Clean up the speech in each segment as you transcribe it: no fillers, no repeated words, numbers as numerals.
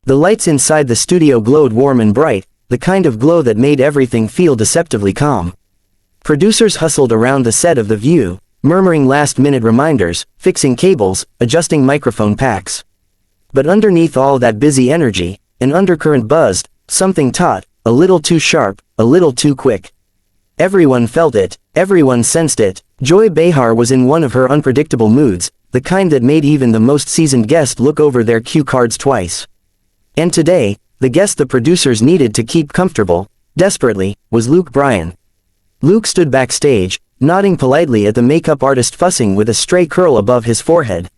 The lights inside the studio glowed warm and bright, the kind of glow that made everything feel deceptively calm. Producers hustled around the set of The View, murmuring last-minute reminders, fixing cables, adjusting microphone packs. But underneath all that busy energy, an undercurrent buzzed, something taut, a little too sharp, a little too quick. Everyone felt it, everyone sensed it. Joy Behar was in one of her unpredictable moods, the kind that made even the most seasoned guest look over their cue cards twice. And today, the guest the producers needed to keep comfortable, desperately, was Luke Bryan. Luke stood backstage, nodding politely at the makeup artist fussing with a stray curl above his forehead.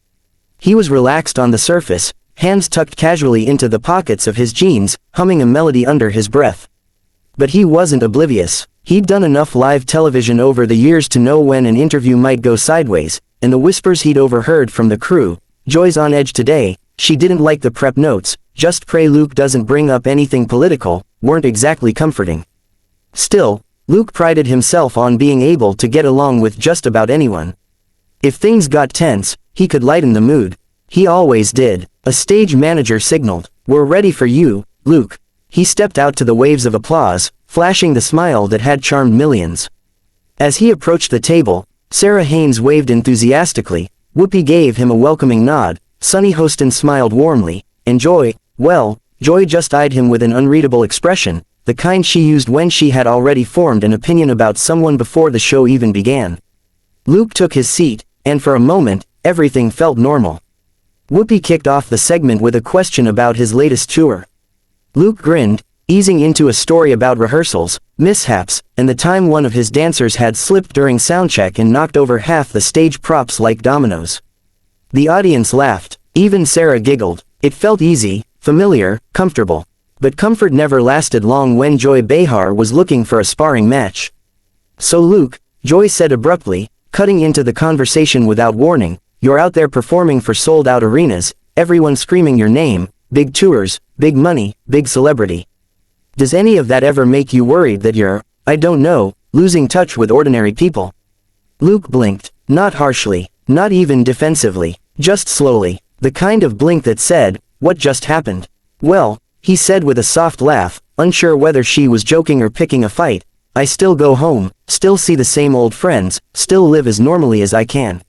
He was relaxed on the surface, hands tucked casually into the pockets of his jeans, humming a melody under his breath. But he wasn't oblivious. He'd done enough live television over the years to know when an interview might go sideways, and the whispers he'd overheard from the crew, "Joy's on edge today, she didn't like the prep notes, just pray Luke doesn't bring up anything political," weren't exactly comforting. Still, Luke prided himself on being able to get along with just about anyone. If things got tense, he could lighten the mood. He always did. A stage manager signaled, "We're ready for you, Luke." He stepped out to the waves of applause, flashing the smile that had charmed millions. As he approached the table, Sarah Haynes waved enthusiastically, Whoopi gave him a welcoming nod, Sonny Hostin smiled warmly, and Joy, well, Joy just eyed him with an unreadable expression, the kind she used when she had already formed an opinion about someone before the show even began. Luke took his seat, and for a moment, everything felt normal. Whoopi kicked off the segment with a question about his latest tour. Luke grinned, easing into a story about rehearsals, mishaps, and the time one of his dancers had slipped during soundcheck and knocked over half the stage props like dominoes. The audience laughed, even Sarah giggled. It felt easy, familiar, comfortable. But comfort never lasted long when Joy Behar was looking for a sparring match. "So Luke," Joy said abruptly, cutting into the conversation without warning, "you're out there performing for sold-out arenas, everyone screaming your name, big tours, big money, big celebrity. Does any of that ever make you worried that you're, I don't know, losing touch with ordinary people?" Luke blinked, not harshly, not even defensively, just slowly, the kind of blink that said, "What just happened?" "Well," he said with a soft laugh, unsure whether she was joking or picking a fight, "I still go home, still see the same old friends, still live as normally as I can.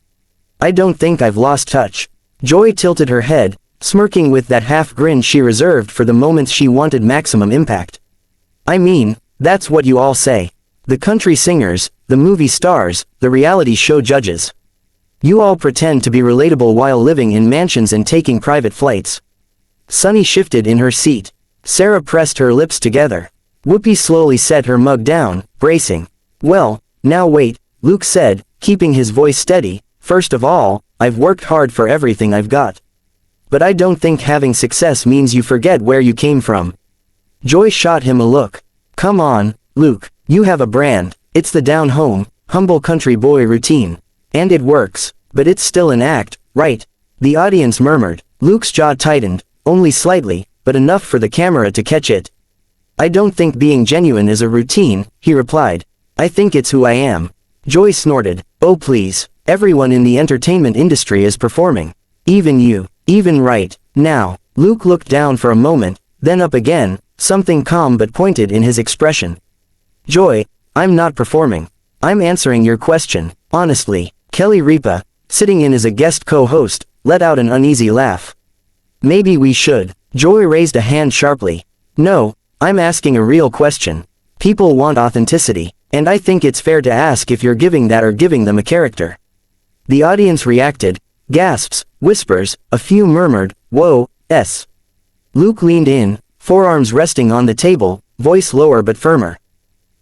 I don't think I've lost touch." Joy tilted her head, smirking with that half grin she reserved for the moments she wanted maximum impact. "I mean, that's what you all say. The country singers, the movie stars, the reality show judges. You all pretend to be relatable while living in mansions and taking private flights." Sonny shifted in her seat. Sarah pressed her lips together. Whoopi slowly set her mug down, bracing. "Well, now wait," Luke said, keeping his voice steady, "first of all, I've worked hard for everything I've got. But I don't think having success means you forget where you came from." Joy shot him a look. "Come on, Luke, you have a brand, it's the down-home, humble country boy routine. And it works, but it's still an act, right?" The audience murmured. Luke's jaw tightened, only slightly, but enough for the camera to catch it. "I don't think being genuine is a routine," he replied. "I think it's who I am." Joy snorted, "Oh please, everyone in the entertainment industry is performing. Even you, even right now." Luke looked down for a moment, then up again, something calm but pointed in his expression. "Joy, I'm not performing. I'm answering your question, honestly." Kelly Ripa, sitting in as a guest co-host, let out an uneasy laugh. "Maybe we should." Joy raised a hand sharply. "No, I'm asking a real question. People want authenticity, and I think it's fair to ask if you're giving that or giving them a character." The audience reacted, gasps, whispers, a few murmured, "Whoa, s." Luke leaned in, forearms resting on the table, voice lower but firmer.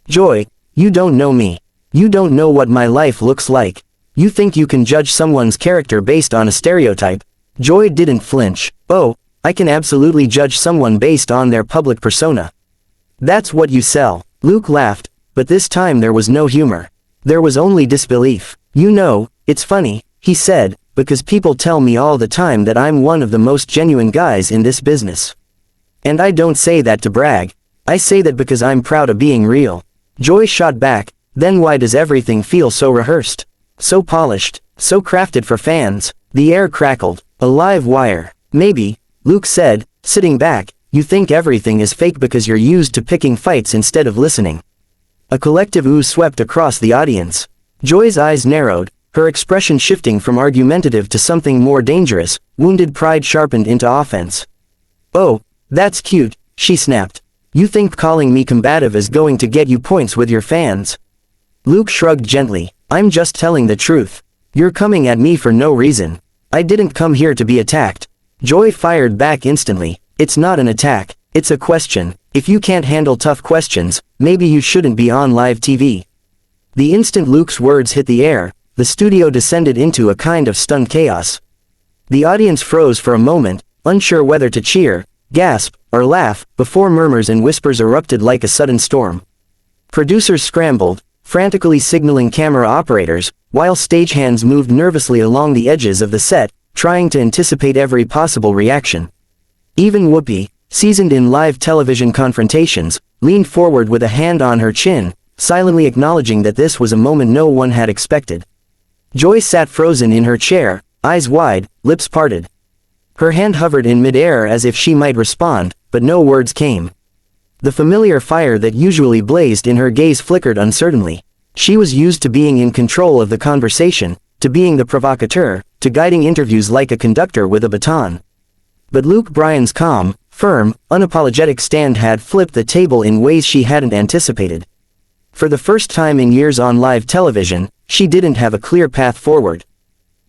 "Joy, you don't know me. You don't know what my life looks like. You think you can judge someone's character based on a stereotype." Joy didn't flinch. "Oh, I can absolutely judge someone based on their public persona. That's what you sell." Luke laughed, but this time there was no humor. There was only disbelief. "You know, it's funny," he said, "because people tell me all the time that I'm one of the most genuine guys in this business. And I don't say that to brag. I say that because I'm proud of being real." Joy shot back, "Then why does everything feel so rehearsed? So polished, so crafted for fans?" The air crackled. "A live wire." "Maybe," Luke said, Sitting back, you think everything is fake because you're used to picking fights instead of listening. A collective ooze swept across the audience. Joy's eyes narrowed, her expression shifting from argumentative to something more dangerous, wounded pride sharpened into offense. "Oh, that's cute," she snapped. "You think calling me combative is going to get you points with your fans?" Luke shrugged gently. "I'm just telling the truth. You're coming at me for no reason. I didn't come here to be attacked." Joy fired back instantly. "It's not an attack, it's a question. If you can't handle tough questions, maybe you shouldn't be on live TV." The instant Luke's words hit the air, the studio descended into a kind of stunned chaos. The audience froze for a moment, unsure whether to cheer, gasp, or laugh, before murmurs and whispers erupted like a sudden storm. Producers scrambled, frantically signaling camera operators, while stagehands moved nervously along the edges of the set, trying to anticipate every possible reaction. Even Whoopi, seasoned in live television confrontations, leaned forward with a hand on her chin, silently acknowledging that this was a moment no one had expected. Joy sat frozen in her chair, eyes wide, lips parted. Her hand hovered in midair as if she might respond, but no words came. The familiar fire that usually blazed in her gaze flickered uncertainly. She was used to being in control of the conversation, to being the provocateur, to guiding interviews like a conductor with a baton. But Luke Bryan's calm, firm, unapologetic stand had flipped the table in ways she hadn't anticipated. For the first time in years on live television, she didn't have a clear path forward.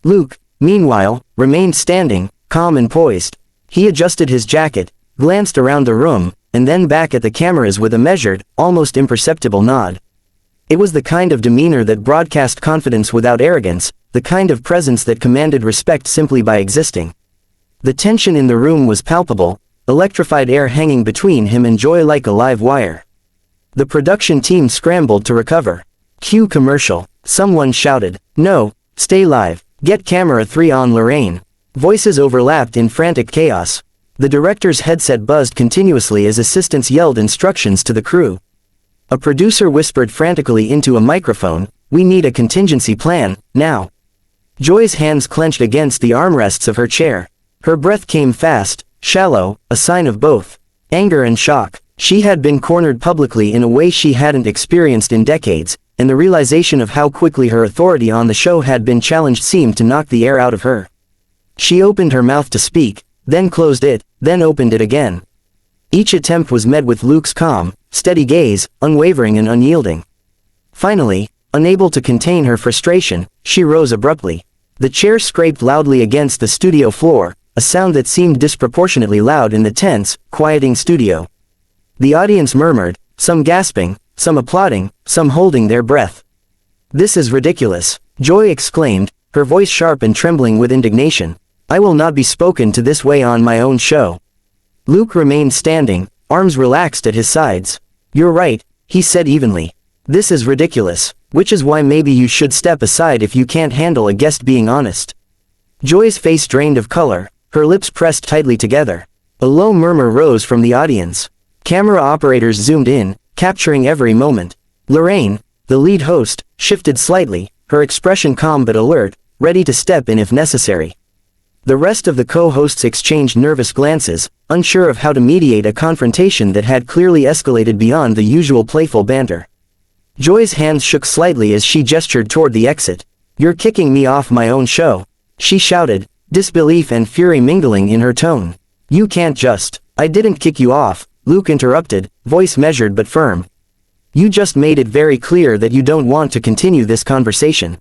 Luke, meanwhile, remained standing, calm and poised. He adjusted his jacket, glanced around the room, and then back at the cameras with a measured, almost imperceptible nod. It was the kind of demeanor that broadcast confidence without arrogance, the kind of presence that commanded respect simply by existing. The tension in the room was palpable, electrified air hanging between him and Joy like a live wire. The production team scrambled to recover. "Cue commercial," someone shouted. "No, stay live. Get camera 3 on Lorraine." Voices overlapped in frantic chaos. The director's headset buzzed continuously as assistants yelled instructions to the crew. A producer whispered frantically into a microphone, "We need a contingency plan, now." Joy's hands clenched against the armrests of her chair. Her breath came fast, shallow, a sign of both anger and shock. She had been cornered publicly in a way she hadn't experienced in decades, and the realization of how quickly her authority on the show had been challenged seemed to knock the air out of her. She opened her mouth to speak, then closed it, then opened it again. Each attempt was met with Luke's calm, steady gaze, unwavering and unyielding. Finally, unable to contain her frustration, she rose abruptly. The chair scraped loudly against the studio floor, a sound that seemed disproportionately loud in the tense, quieting studio. The audience murmured, some gasping, some applauding, some holding their breath. "This is ridiculous," Joy exclaimed, her voice sharp and trembling with indignation. "I will not be spoken to this way on my own show." Luke remained standing, arms relaxed at his sides. "You're right," he said evenly. "This is ridiculous, which is why maybe you should step aside if you can't handle a guest being honest." Joy's face drained of color, her lips pressed tightly together. A low murmur rose from the audience. Camera operators zoomed in, capturing every moment. Lorraine, the lead host, shifted slightly, her expression calm but alert, ready to step in if necessary. The rest of the co-hosts exchanged nervous glances, unsure of how to mediate a confrontation that had clearly escalated beyond the usual playful banter. Joy's hands shook slightly as she gestured toward the exit. "You're kicking me off my own show," she shouted, disbelief and fury mingling in her tone. "You can't just—" "I didn't kick you off," Luke interrupted, voice measured but firm. "You just made it very clear that you don't want to continue this conversation.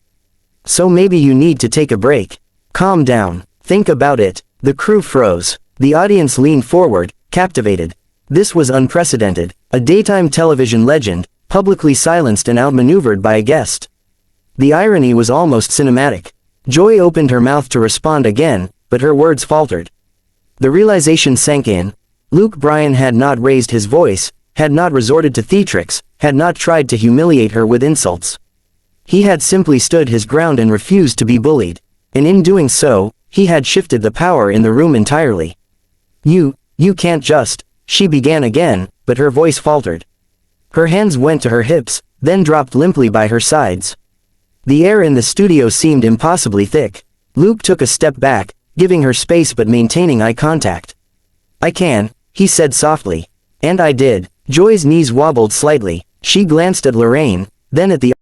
So maybe you need to take a break. Calm down. Think about it." The crew froze. The audience leaned forward, captivated. This was unprecedented. A daytime television legend, publicly silenced and outmaneuvered by a guest. The irony was almost cinematic. Joy opened her mouth to respond again, but her words faltered. The realization sank in. Luke Bryan had not raised his voice, had not resorted to theatrics, had not tried to humiliate her with insults. He had simply stood his ground and refused to be bullied. And in doing so, he had shifted the power in the room entirely. You can't just," she began again, but her voice faltered. Her hands went to her hips, then dropped limply by her sides. The air in the studio seemed impossibly thick. Luke took a step back, giving her space but maintaining eye contact. I can, he said softly. And I did. Joy's knees wobbled slightly. She glanced at Lorraine, then at the